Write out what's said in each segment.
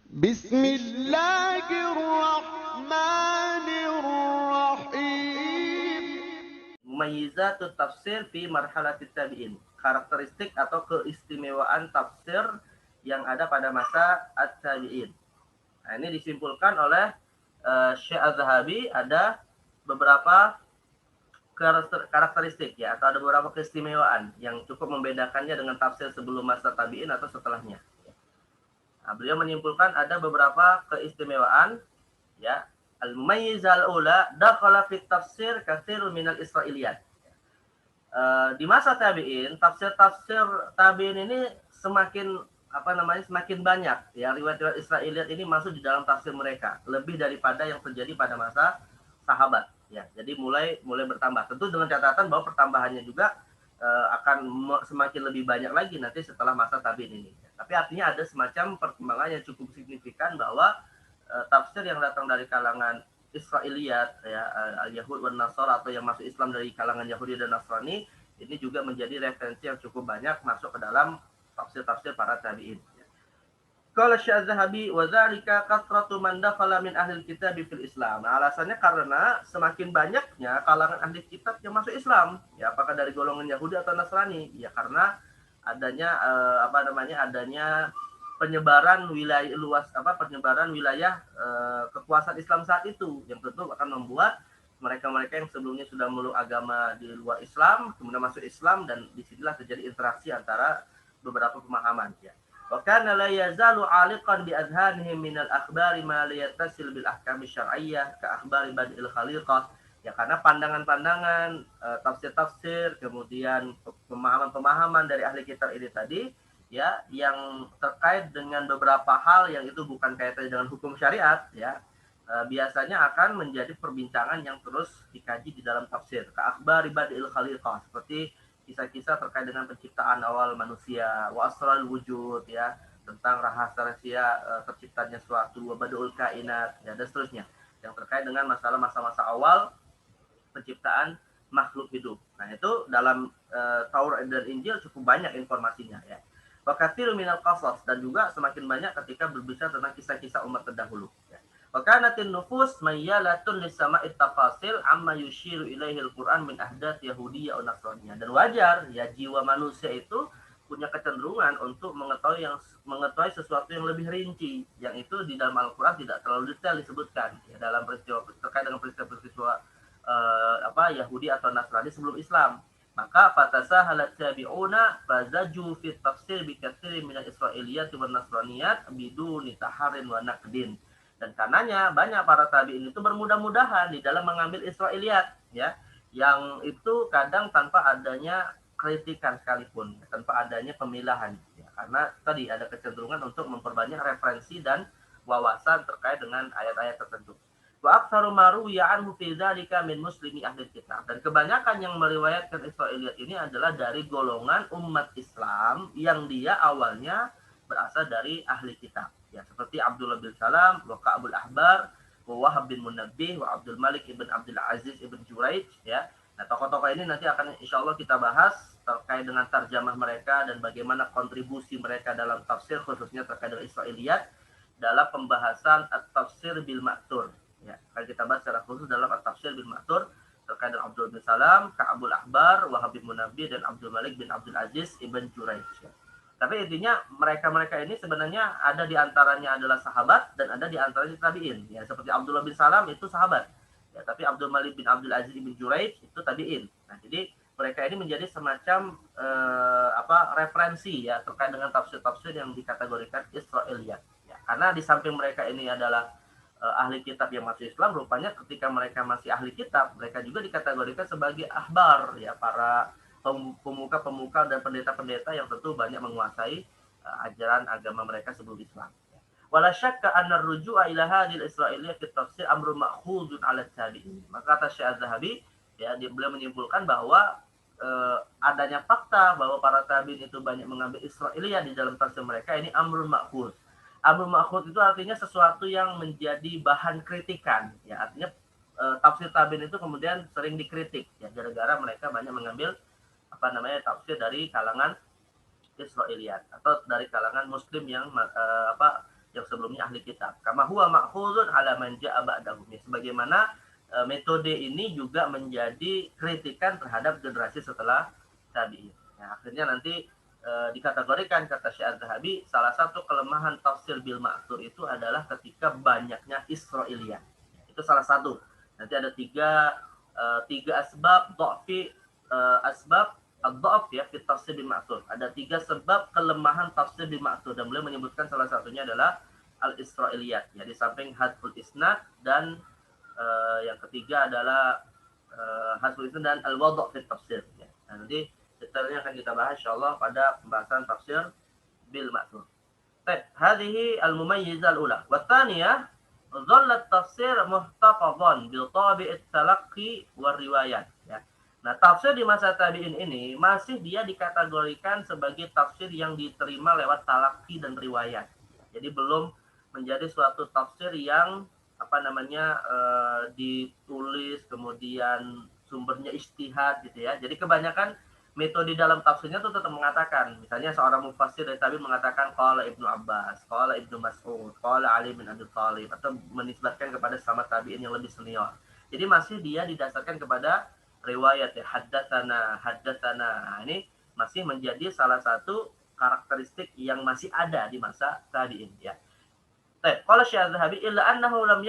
بسم الله الرحمن الرحيم. Mumayyizatut tafsir fi marhalatit tabi'in. Karakteristik atau keistimewaan tafsir yang ada pada masa at-tabi'in. Nah, ini disimpulkan oleh Syekh Az-Zahabi, ada beberapa karakteristik ya, atau ada beberapa keistimewaan yang cukup membedakannya dengan tafsir sebelum masa tabi'in atau setelahnya. Nah, beliau menyimpulkan ada beberapa keistimewaan ya. Al-mumayyizal ula dakhala fit tafsir katsirun minal israiliyat. Di masa tabi'in, tafsir-tafsir tabi'in ini semakin banyak ya, riwayat-riwayat Israiliyat ini masuk di dalam tafsir mereka, lebih daripada yang terjadi pada masa sahabat ya. Jadi mulai bertambah. Tentu dengan catatan bahwa pertambahannya juga akan semakin lebih banyak lagi nanti setelah masa tabi'in ini. Tapi artinya ada semacam perkembangan yang cukup signifikan bahwa tafsir yang datang dari kalangan Israiliyat ya, al-Yahud wan Nasara, atau yang masuk Islam dari kalangan Yahudi dan Nasrani, ini juga menjadi referensi yang cukup banyak masuk ke dalam tafsir-tafsir para tabi'in. Qala Syekh Az-Zahabi wa dzalika kathratu man dakhala min ahli kitab fil Islam. Nah, alasannya karena semakin banyaknya kalangan ahli kitab yang masuk Islam, ya apakah dari golongan Yahudi atau Nasrani? Ya karena adanya adanya penyebaran wilayah kekuasaan Islam saat itu, yang tentu akan membuat mereka-mereka yang sebelumnya sudah meluk agama di luar Islam kemudian masuk Islam, dan disinilah terjadi interaksi antara beberapa pemahaman ya. Wa kana la yazalu 'aliqan bi adhanihim min al-akhbari ma la yattasil bil ahkam syar'iyyah ka akhbari badil khaliqah. Ya karena pandangan-pandangan, tafsir-tafsir, kemudian pemahaman-pemahaman dari ahli kitab ini tadi ya, yang terkait dengan beberapa hal yang itu bukan kaitannya dengan hukum syariat ya, biasanya akan menjadi perbincangan yang terus dikaji di dalam tafsir. Ka akhbari badil khaliqah, seperti kisah-kisah terkait dengan penciptaan awal manusia, wa asrarul wujud ya, tentang rahasia terciptanya suatu, wa badul kainat ya, dan seterusnya, yang terkait dengan masalah masa-masa awal penciptaan makhluk hidup. Nah, itu dalam Taurat dan Injil cukup banyak informasinya ya. Wa katsirun minal qasas, dan juga semakin banyak ketika berbicara tentang kisah-kisah umat terdahulu ya. Wa kanatin nufus mayyalatun lisama'it tafasil amma yushiru ilaihi al-Qur'an min ahdath yahudiyyah aw nasraniyah. Dan wajar ya, jiwa manusia itu punya kecenderungan untuk mengetahui sesuatu yang lebih rinci, yang itu di dalam Al-Qur'an tidak terlalu detail disebutkan ya, dalam peristiwa terkait dengan peristiwa Yahudi atau Nasrani sebelum Islam. Maka fatasahalat tabi'una fazaju fi tafsir bi katsirin min al-israiliyat wa nasraniyat biduni taharrin wa naqdin. Dan karenanya banyak para tabi'in itu bermudah-mudahan di dalam mengambil Israiliyat ya, yang itu kadang tanpa adanya kritikan sekalipun, tanpa adanya pemilahan ya, karena tadi ada kecenderungan untuk memperbanyak referensi dan wawasan terkait dengan ayat-ayat tertentu. Wa aktsaru ma ruwiya anhu fi dzalika min muslimi ahli kitab. Dan kebanyakan yang meriwayatkan Israiliyat ini adalah dari golongan umat Islam yang dia awalnya berasal dari ahli kitab. Ya, seperti Abdullah bin Salam, wa Ka'bul Ahbar, wa Wahab bin Munabbih, wa Abdul Malik ibn Abdul Aziz ibn Juraij ya. Nah, tokoh-tokoh ini nanti akan insya Allah kita bahas terkait dengan tarjamah mereka dan bagaimana kontribusi mereka dalam tafsir, khususnya terkait dengan Israiliyat dalam pembahasan at-tafsir bil ma'thur. Ya, akan kita bahas secara khusus dalam at-tafsir bil ma'thur terkait dengan Abdul bin Salam, Ka'bul Ahbar, Wahab bin Munabbih, dan Abdul Malik bin Abdul Aziz ibn Juraij. Ya. Tapi intinya mereka-mereka ini sebenarnya ada di antaranya adalah sahabat dan ada di antaranya tabi'in. Ya, seperti Abdullah bin Salam itu sahabat. Ya, tapi Abdul Malik bin Abdul Aziz bin Juraij itu tabi'in. Nah, jadi mereka ini menjadi semacam referensi ya terkait dengan tafsir-tafsir yang dikategorikan Israiliyat. Ya, karena di samping mereka ini adalah ahli kitab yang masuk Islam, rupanya ketika mereka masih ahli kitab, mereka juga dikategorikan sebagai ahbar ya, para pemuka-pemuka dan pendeta-pendeta yang tentu banyak menguasai ajaran agama mereka sebelum Islam. Wala syakka anna ar-ruju'a ila hadhil israiliyah fi tafsir amrun ma'khudun 'ala tabi'in. Maka kata Syekh Az-Zahabi ya, beliau menyimpulkan bahwa adanya fakta bahwa para tabi'in itu banyak mengambil Israiliyah di dalam tafsir mereka ini amrun ma'khud. Amrun ma'khud itu artinya sesuatu yang menjadi bahan kritikan ya, artinya tafsir tabi'in itu kemudian sering dikritik ya, gara-gara mereka banyak mengambil tafsir dari kalangan Israiliyat atau dari kalangan muslim yang yang sebelumnya ahli kitab. Kama huwa ma'khuzun ala man ja'a ba'dahum. Sebagaimana metode ini juga menjadi kritikan terhadap generasi setelah tabi'in. Nah, akhirnya nanti dikategorikan kata Syekh Az-Zahabi, salah satu kelemahan tafsir bil ma'thur itu adalah ketika banyaknya Israiliyat. Itu salah satu. Nanti ada tiga asbab dha'fi asbab ad-dha'f ya fi tafsir bil ma'thur. Ada 3 sebab kelemahan tafsir bil ma'thur dan beliau menyebutkan salah satunya adalah al-Israiliyat. Ya, di samping hadful isnad dan yang ketiga adalah hadful isnad dan al-wadh' fi tafsir ya. Nah, nanti detailnya akan kita bahas insyaallah pada pembahasan tafsir bil ma'thur. Baik, hadhihi al-mumayyizah al-ula. Wa tsaniyah, dhalla at-tafsir muhtafadhan bil tabi' at-talaqqi wa riwayat ya. Nah, tafsir di masa tabi'in ini masih dia dikategorikan sebagai tafsir yang diterima lewat talaqi dan riwayat. Jadi belum menjadi suatu tafsir yang ditulis kemudian sumbernya ijtihad gitu ya. Jadi kebanyakan metode dalam tafsirnya itu tetap mengatakan, misalnya seorang mufassir dari tabi'in mengatakan qala Ibnu Abbas, qala Ibnu Mas'ud, qala Ali bin Abi Thalib, atau menisbatkan kepada sama tabi'in yang lebih senior. Jadi masih dia didasarkan kepada riwayat ya, haddatsana. Nah, ini masih menjadi salah satu karakteristik yang masih ada di masa tabi'in ya. Qala Syekh Az-Zahabi illa annahu lam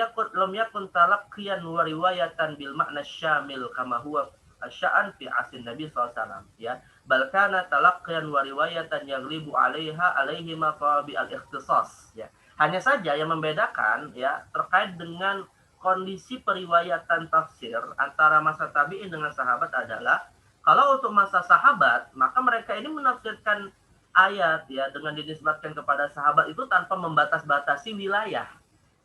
yakun talaqqiyan wa riwayatan bil ma'na syamil kama huwa asya'an fi asrin Nabi SAW ya, bal kana talaqqiyan wa riwayatan yaghlibu alaihi ma tabi al-ikhtisas ya. Hanya saja yang membedakan ya terkait dengan kondisi periwayatan tafsir antara masa tabi'in dengan sahabat adalah kalau untuk masa sahabat maka mereka ini menafsirkan ayat ya dengan dinisbatkan kepada sahabat itu tanpa membatas-batasi wilayah.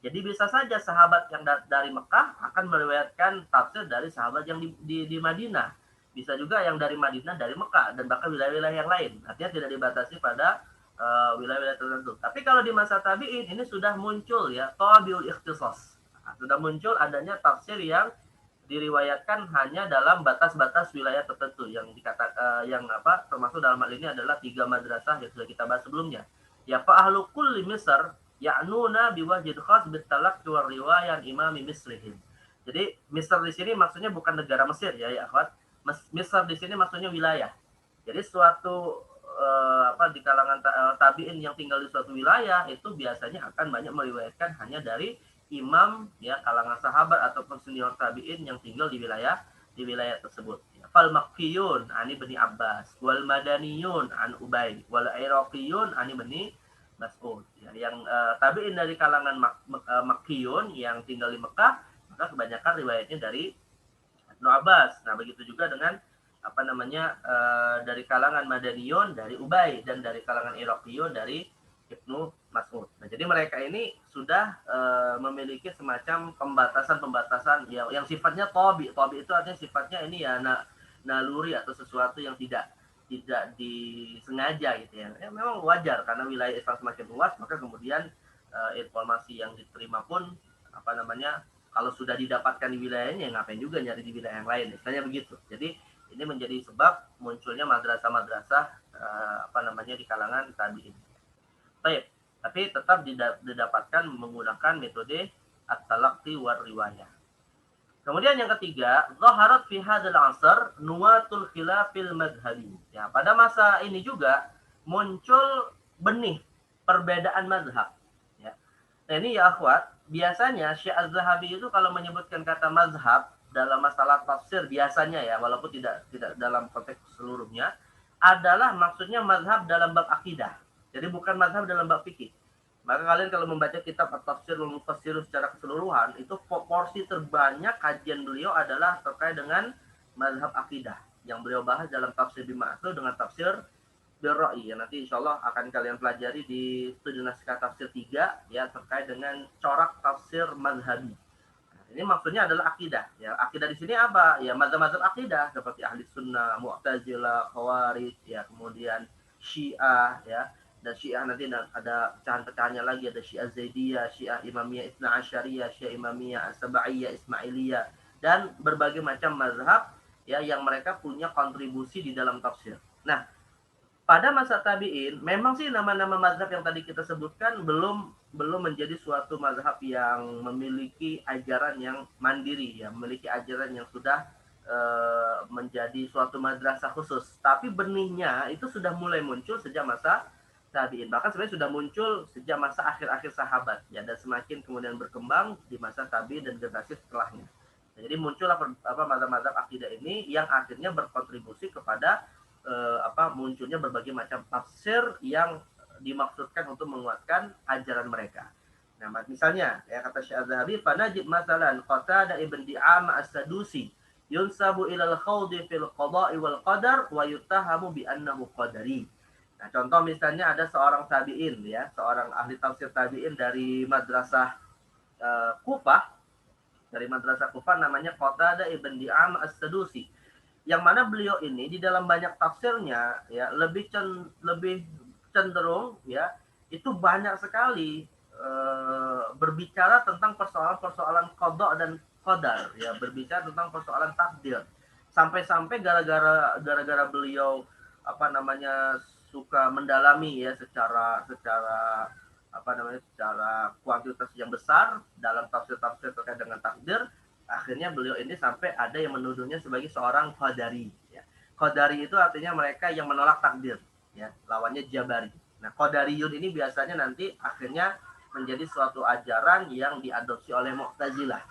Jadi bisa saja sahabat yang dari Mekah akan meriwayatkan tafsir dari sahabat yang di Madinah. Bisa juga yang dari Madinah dari Mekah dan bahkan wilayah-wilayah yang lain. Artinya tidak dibatasi pada wilayah-wilayah tertentu. Tapi kalau di masa tabi'in ini sudah muncul ya tabiul ikhtisas. Sudah muncul adanya tafsir yang diriwayatkan hanya dalam batas-batas wilayah tertentu yang termasuk dalam hal ini adalah 3 madrasah yang sudah kita bahas sebelumnya. Ya fa ahlu kulli Misr ya'nuna biwajid khas bitalaqi wa riwayat imami misrihim. Jadi Misr di sini maksudnya bukan negara Mesir ya akhwat. Misr di sini maksudnya wilayah. Jadi suatu di kalangan tabi'in yang tinggal di suatu wilayah itu biasanya akan banyak meriwayatkan hanya dari imam ya kalangan sahabat ataupun senior tabi'in yang tinggal di wilayah tersebut. Fal makkiyun ani bani Abbas wal madaniyun an Ubay wal iraqiyun ani bani Mas'ud. Ya, yang tabi'in dari kalangan Makkiyun yang tinggal di Mekah, maka kebanyakan riwayatnya dari Ibnu Abbas. Nah, begitu juga dengan dari kalangan Madaniyun dari Ubay dan dari kalangan Iraqiyun dari Ibnu Mas'ud. Nah, jadi mereka ini sudah memiliki semacam pembatasan yang sifatnya tabi. Tabi itu artinya sifatnya ini ya naluri atau sesuatu yang tidak disengaja gitu ya. Memang wajar karena wilayah Islam semakin luas maka kemudian informasi yang diterima pun kalau sudah didapatkan di wilayahnya ngapain juga nyari di wilayah yang lain, istilahnya begitu. Jadi ini menjadi sebab munculnya madrasah-madrasah di kalangan tabi'in. Baik, tapi tetap didapatkan menggunakan metode at-talaqqi war riwayah. Kemudian yang ketiga, zaharat fi hadzal 'asr nuwatul khilafil madhhabi. Ya, pada masa ini juga muncul benih perbedaan mazhab. Ya. Nah, ini ya akhwat, biasanya Syekh Az-Zahabi itu kalau menyebutkan kata mazhab dalam masalah tafsir biasanya ya, walaupun tidak dalam konteks seluruhnya, adalah maksudnya mazhab dalam bab akidah. Jadi bukan mazhab dalam bab fikih. Maka kalian kalau membaca kitab At-Tafsir wal Mufassir secara keseluruhan, itu porsi terbanyak kajian beliau adalah terkait dengan mazhab akidah yang beliau bahas dalam tafsir bil ma'thur dengan tafsir bil ra'i. Ya, nanti insyaallah akan kalian pelajari di studi naskah tafsir 3 ya terkait dengan corak tafsir mazhabi. Nah, ini maksudnya adalah akidah. Ya, akidah di sini apa? Ya mazhab-mazhab akidah seperti Ahli Sunnah, Mu'tazilah, Khawarij, ya kemudian Syiah ya. Dan Syiah nanti ada pecahan-pecahannya lagi, ada Syiah Zaidiyah, Syiah Imamiyah Itsna Asyariyah, Syiah Imamiyah As-Sabaiyah, Ismailiyah, dan berbagai macam mazhab ya yang mereka punya kontribusi di dalam tafsir. Nah, pada masa tabi'in memang sih nama-nama mazhab yang tadi kita sebutkan belum menjadi suatu mazhab yang memiliki ajaran yang mandiri ya, memiliki ajaran yang sudah menjadi suatu madrasah khusus. Tapi benihnya itu sudah mulai muncul sejak masa tabi'in. Bahkan sebenarnya sudah muncul sejak masa akhir-akhir sahabat ya, dan semakin kemudian berkembang di masa tabi'in dan generasi setelahnya. Nah, jadi muncullah mazhab-mazhab akidah ini yang akhirnya berkontribusi kepada munculnya berbagai macam tafsir yang dimaksudkan untuk menguatkan ajaran mereka. Nah, misalnya ya kata Syekh Az-Zahabi, "Fanajid masalan Qatadah ibn Di'amah As-Sadusi yunsabu ilal khawdi fil qada'i wal qadar wa yuttahamu bi annahu qadari." Nah, contoh misalnya ada seorang tabi'in ya, seorang ahli tafsir tabi'in dari madrasah Kufah, namanya Qatadah ibn Di'amah As-Sadusi, yang mana beliau ini di dalam banyak tafsirnya ya lebih cenderung ya itu banyak sekali berbicara tentang persoalan-persoalan qada dan qadar ya, berbicara tentang persoalan takdir, sampai-sampai gara-gara beliau suka mendalami ya secara kuantitas yang besar dalam tafsir-tafsir terkait dengan takdir. Akhirnya beliau ini sampai ada yang menuduhnya sebagai seorang qadari ya. Qadari itu artinya mereka yang menolak takdir ya, lawannya jabari. Nah, qadariyun ini biasanya nanti akhirnya menjadi suatu ajaran yang diadopsi oleh Mu'tazilah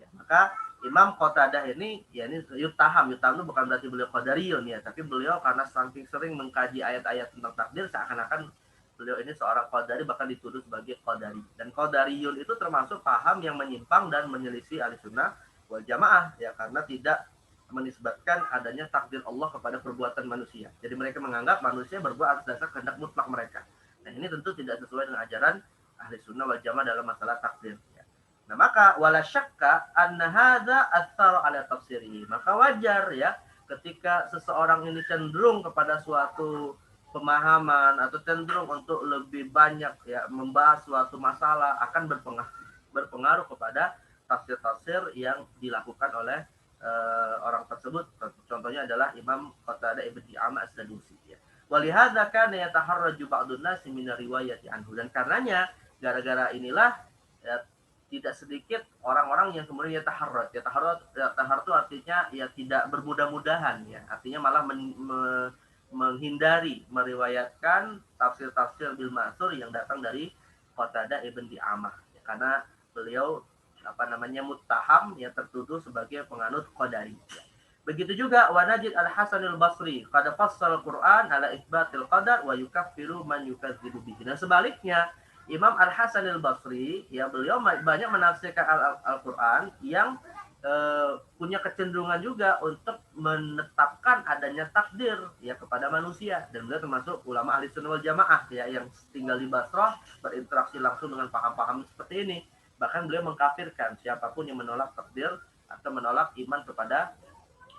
ya. Maka Imam Qatadah ini ya, ini yutaham itu bukan berarti beliau qadariyun ya, tapi beliau karena saking sering mengkaji ayat-ayat tentang takdir, seakan-akan beliau ini seorang qadari, bahkan dituduh sebagai qadari. Dan qadariyun itu termasuk paham yang menyimpang dan menyelisih Ahlussunnah wal Jamaah ya, karena tidak menisbatkan adanya takdir Allah kepada perbuatan manusia. Jadi mereka menganggap manusia berbuat atas dasar kehendak mutlak mereka. Nah, ini tentu tidak sesuai dengan ajaran Ahlussunnah wal Jamaah dalam masalah takdir ya. Nah, maka wala syakka anna hadza athar ala tafsirihi. Maka wajar ya ketika seseorang ini cenderung kepada suatu pemahaman atau cenderung untuk lebih banyak ya membahas suatu masalah, akan berpengaruh kepada tafsir-tafsir yang dilakukan oleh orang tersebut. Contohnya adalah Imam Qatadah ibn Di'amah As-Sadusi ya. Walihadza kana yataharraju ba'dun nasi min riwayati anhu, dan karenanya gara-gara inilah ya, tidak sedikit orang-orang yang kemudian taharrat itu artinya ya tidak bermudah-mudahan ya, artinya malah menghindari meriwayatkan tafsir-tafsir bil ma'thur yang datang dari Qatadah ibn Di'amah ya, karena beliau muttaham yang tertuduh sebagai penganut qadari ya. Begitu juga Wanajid Al-Hasanul Basri qad fassal Quran ala itsbatil qadar wa yukaffiru man yukadzibu bihi. Nah, sebaliknya Imam Al-Hasanul Basri ya, beliau banyak menafsirkan Al-Quran yang punya kecenderungan juga untuk menetapkan adanya takdir ya kepada manusia, dan beliau termasuk ulama ahli sunnah wal jamaah ya yang tinggal di Basrah, berinteraksi langsung dengan paham-paham seperti ini. Bahkan beliau mengkafirkan siapapun yang menolak takdir atau menolak iman kepada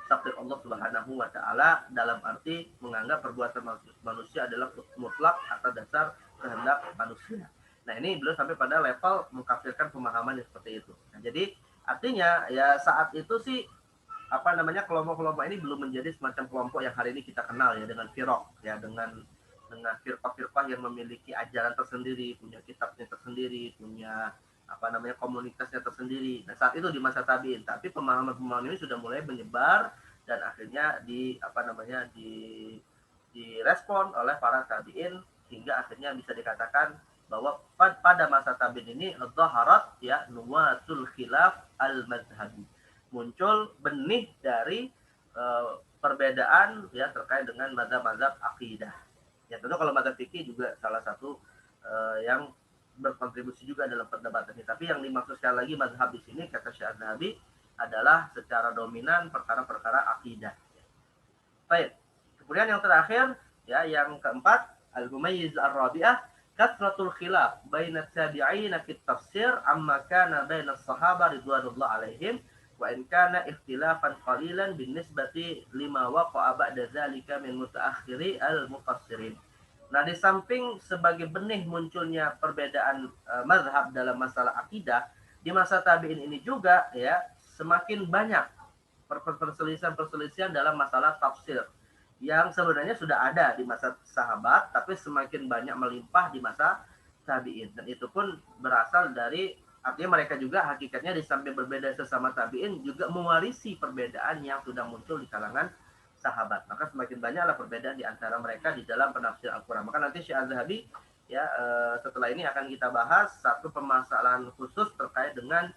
takdir Allah Subhanahu wa taala, dalam arti menganggap perbuatan manusia adalah mutlak atas dasar kehendak manusia. Nah, ini beliau sampai pada level mengkafirkan pemahaman yang seperti itu. Nah, jadi artinya ya saat itu sih kelompok-kelompok ini belum menjadi semacam kelompok yang hari ini kita kenal ya, dengan firaq ya, dengan firqah-firqah yang memiliki ajaran tersendiri, punya kitabnya tersendiri, punya komunitasnya tersendiri. Nah, saat itu di masa tabi'in, tapi pemahaman-pemahaman ini sudah mulai menyebar dan akhirnya direspon oleh para tabi'in, hingga akhirnya bisa dikatakan bahwa pada masa tabi'in ini zaharat ya nuwatul khilaf al-madhhabi, muncul benih dari perbedaan ya terkait dengan mazhab-mazhab akidah. Ya, tentu kalau mazhab fikih juga salah satu yang berkontribusi juga dalam perdebatan ini. Tapi yang dimaksud sekali lagi mazhab di sini kata Syekh Az-Zahabi adalah secara dominan perkara-perkara akidah. Baik. Kemudian yang terakhir ya, yang keempat, al-mumayyiz ar-rabi'ah kathratul khilaf baina tabi'ina fi tafsir amma kana baina as-sahaba ridwanullah alaihim wa in kana ikhtilafan qalilan binisbati lima waqa'a ba'da dzalika min mutaakhiri al-mufassirin. Nah, di samping sebagai benih munculnya perbedaan mazhab dalam masalah akidah, di masa tabi'in ini juga ya semakin banyak perselisihan dalam masalah tafsir. yang sebenarnya sudah ada di masa sahabat, tapi semakin banyak melimpah di masa tabi'in. Dan itu pun berasal dari, artinya mereka juga hakikatnya di samping berbeda sesama tabi'in, juga mewarisi perbedaan yang sudah muncul di kalangan sahabat. Maka semakin banyaklah perbedaan di antara mereka di dalam penafsir Al-Quran. Maka nanti Syekh Az-Zahabi ya setelah ini akan kita bahas satu permasalahan khusus terkait dengan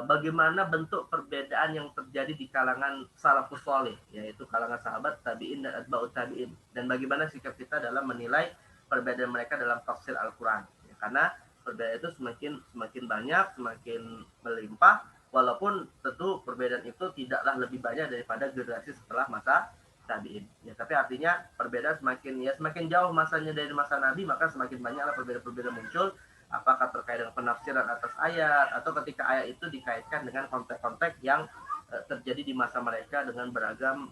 bagaimana bentuk perbedaan yang terjadi di kalangan salafus saleh, yaitu kalangan sahabat, tabi'in dan atba'ut tabi'in, dan bagaimana sikap kita dalam menilai perbedaan mereka dalam tafsir Al-Quran. Ya, karena perbedaan itu semakin banyak, semakin melimpah, walaupun tentu perbedaan itu tidaklah lebih banyak daripada generasi setelah masa tabi'in. Ya, tapi artinya perbedaan semakin jauh masanya dari masa Nabi, maka semakin banyaklah perbedaan-perbedaan muncul, apakah terkait dengan penafsiran atas ayat atau ketika ayat itu dikaitkan dengan konteks-konteks yang terjadi di masa mereka dengan beragam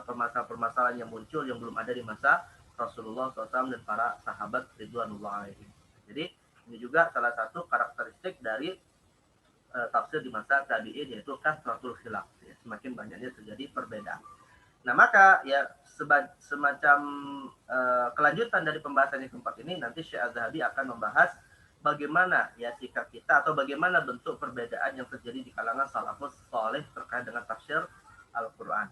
permasalahan-permasalahan yang muncul yang belum ada di masa Rasulullah SAW dan para sahabat ridwanullah alaihim. Jadi ini juga salah satu karakteristik dari tafsir di masa tabi'in, yaitu kasratul khilaf, ya, semakin banyaknya terjadi perbedaan. Nah maka ya semacam kelanjutan dari pembahasan yang keempat ini, nanti Syekh Az-Zahabi akan membahas bagaimana ya sikap kita atau bagaimana bentuk perbedaan yang terjadi di kalangan salafus saleh terkait dengan tafsir Al-Quran.